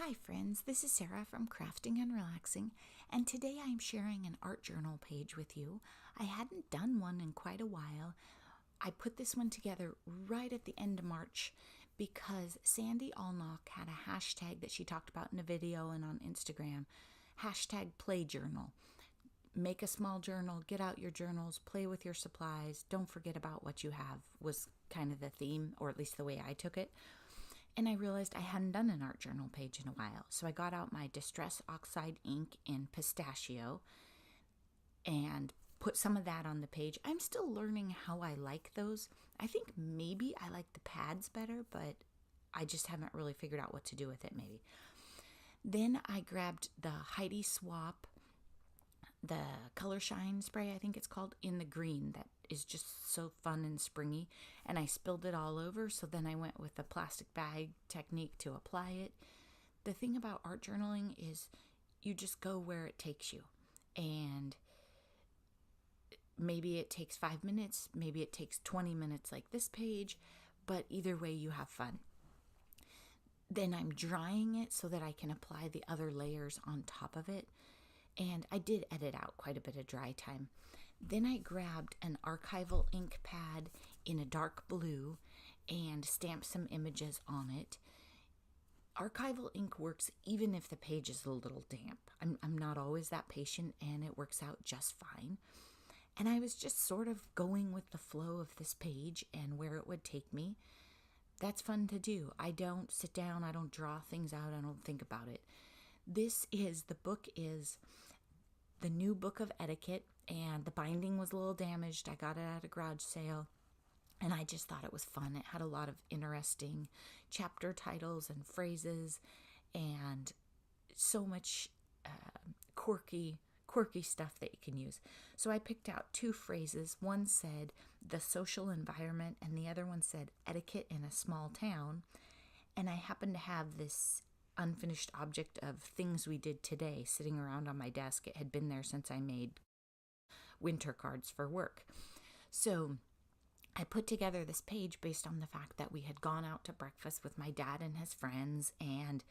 Hi friends, this is Sarah from Crafting and Relaxing, and today I'm sharing an art journal page with you. I hadn't done one in quite a while. I put this one together right at the end of March because Sandy Allnock had a hashtag that she talked about in a video and on Instagram, hashtag play journal. Make a small journal, get out your journals, play with your supplies, don't forget about what you have was kind of the theme, or at least the way I took it. And I realized I hadn't done an art journal page in a while. So I got out my Distress Oxide ink in pistachio and put some of that on the page. I'm still learning how I like those. I think maybe I like the pads better, but I just haven't really figured out what to do with it maybe. Then I grabbed the Heidi Swapp, the Color Shine spray, I think it's called, in the green that is just so fun and springy, and I spilled it all over, so then I went with the plastic bag technique to apply it. The thing about art journaling is you just go where it takes you, and maybe it takes 5 minutes, maybe it takes 20 minutes like this page, but either way you have fun. Then I'm drying it so that I can apply the other layers on top of it, and I did edit out quite a bit of dry time. Then I grabbed an archival ink pad in a dark blue and stamped some images on it. Archival ink works even if the page is a little damp. I'm not always that patient, and it works out just fine. And I was just sort of going with the flow of this page and where it would take me. That's fun to do. I don't sit down, I don't draw things out, I don't think about it. The book is the new book of etiquette, and the binding was a little damaged. I got it at a garage sale, and I just thought it was fun. It had a lot of interesting chapter titles and phrases, and so much quirky stuff that you can use. So I picked out two phrases. One said the social environment, and the other one said etiquette in a small town. And I happened to have this unfinished object of things we did today sitting around on my desk. It had been there since I made winter cards for work. So I put together this page based on the fact that we had gone out to breakfast with my dad and his friends, and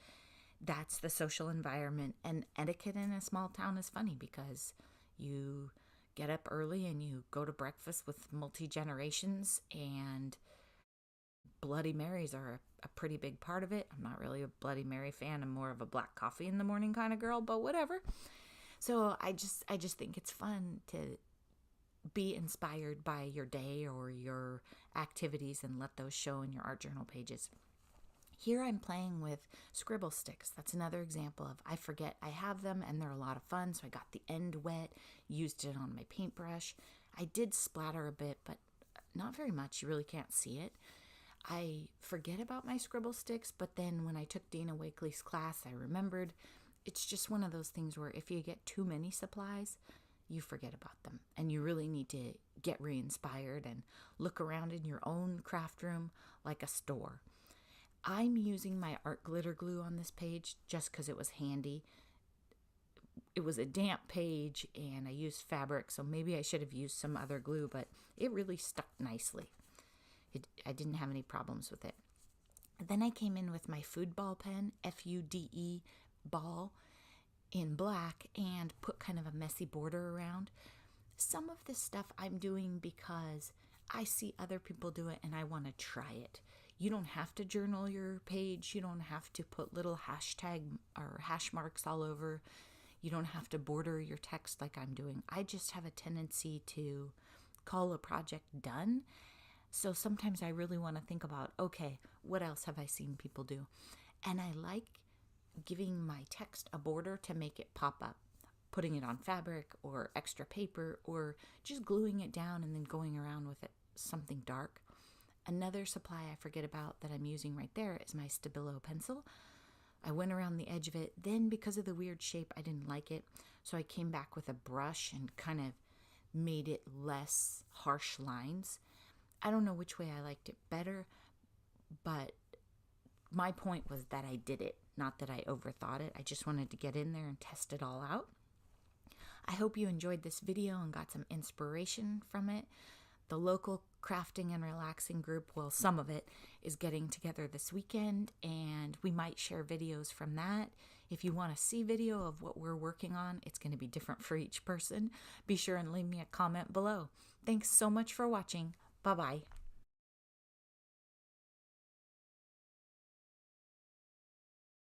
that's the social environment. And etiquette in a small town is funny because you get up early and you go to breakfast with multi-generations, and Bloody Marys are a pretty big part of it. I'm not really a Bloody Mary fan. I'm more of a black coffee in the morning kind of girl, but whatever. So I just think it's fun to be inspired by your day or your activities and let those show in your art journal pages. Here I'm playing with scribble sticks. That's another example of I forget I have them, and they're a lot of fun. So I got the end wet, used it on my paintbrush. I did splatter a bit, but not very much. You really can't see it. I forget about my scribble sticks, but then when I took Dana Wakely's class, I remembered. It's just one of those things where if you get too many supplies, you forget about them, and you really need to get re-inspired and look around in your own craft room like a store. I'm using my art glitter glue on this page just because it was handy. It was a damp page, and I used fabric, so maybe I should have used some other glue, but it really stuck nicely. I didn't have any problems with it. Then I came in with my fudeball pen, F-U-D-E ball, in black, and put kind of a messy border around. Some of this stuff I'm doing because I see other people do it and I want to try it. You don't have to journal your page. You don't have to put little hashtag or hash marks all over. You don't have to border your text like I'm doing. I just have a tendency to call a project done. So sometimes I really want to think about, okay, what else have I seen people do? And I like giving my text a border to make it pop up, putting it on fabric or extra paper, or just gluing it down and then going around with it something dark. Another supply I forget about that I'm using right there is my Stabilo pencil. I went around the edge of it. Then because of the weird shape, I didn't like it. So I came back with a brush and kind of made it less harsh lines. I don't know which way I liked it better, but my point was that I did it, not that I overthought it. I just wanted to get in there and test it all out. I hope you enjoyed this video and got some inspiration from it. The local crafting and relaxing group, well, some of it is getting together this weekend, and we might share videos from that. If you want to see video of what we're working on, it's going to be different for each person. Be sure and leave me a comment below. Thanks so much for watching. Bye-bye.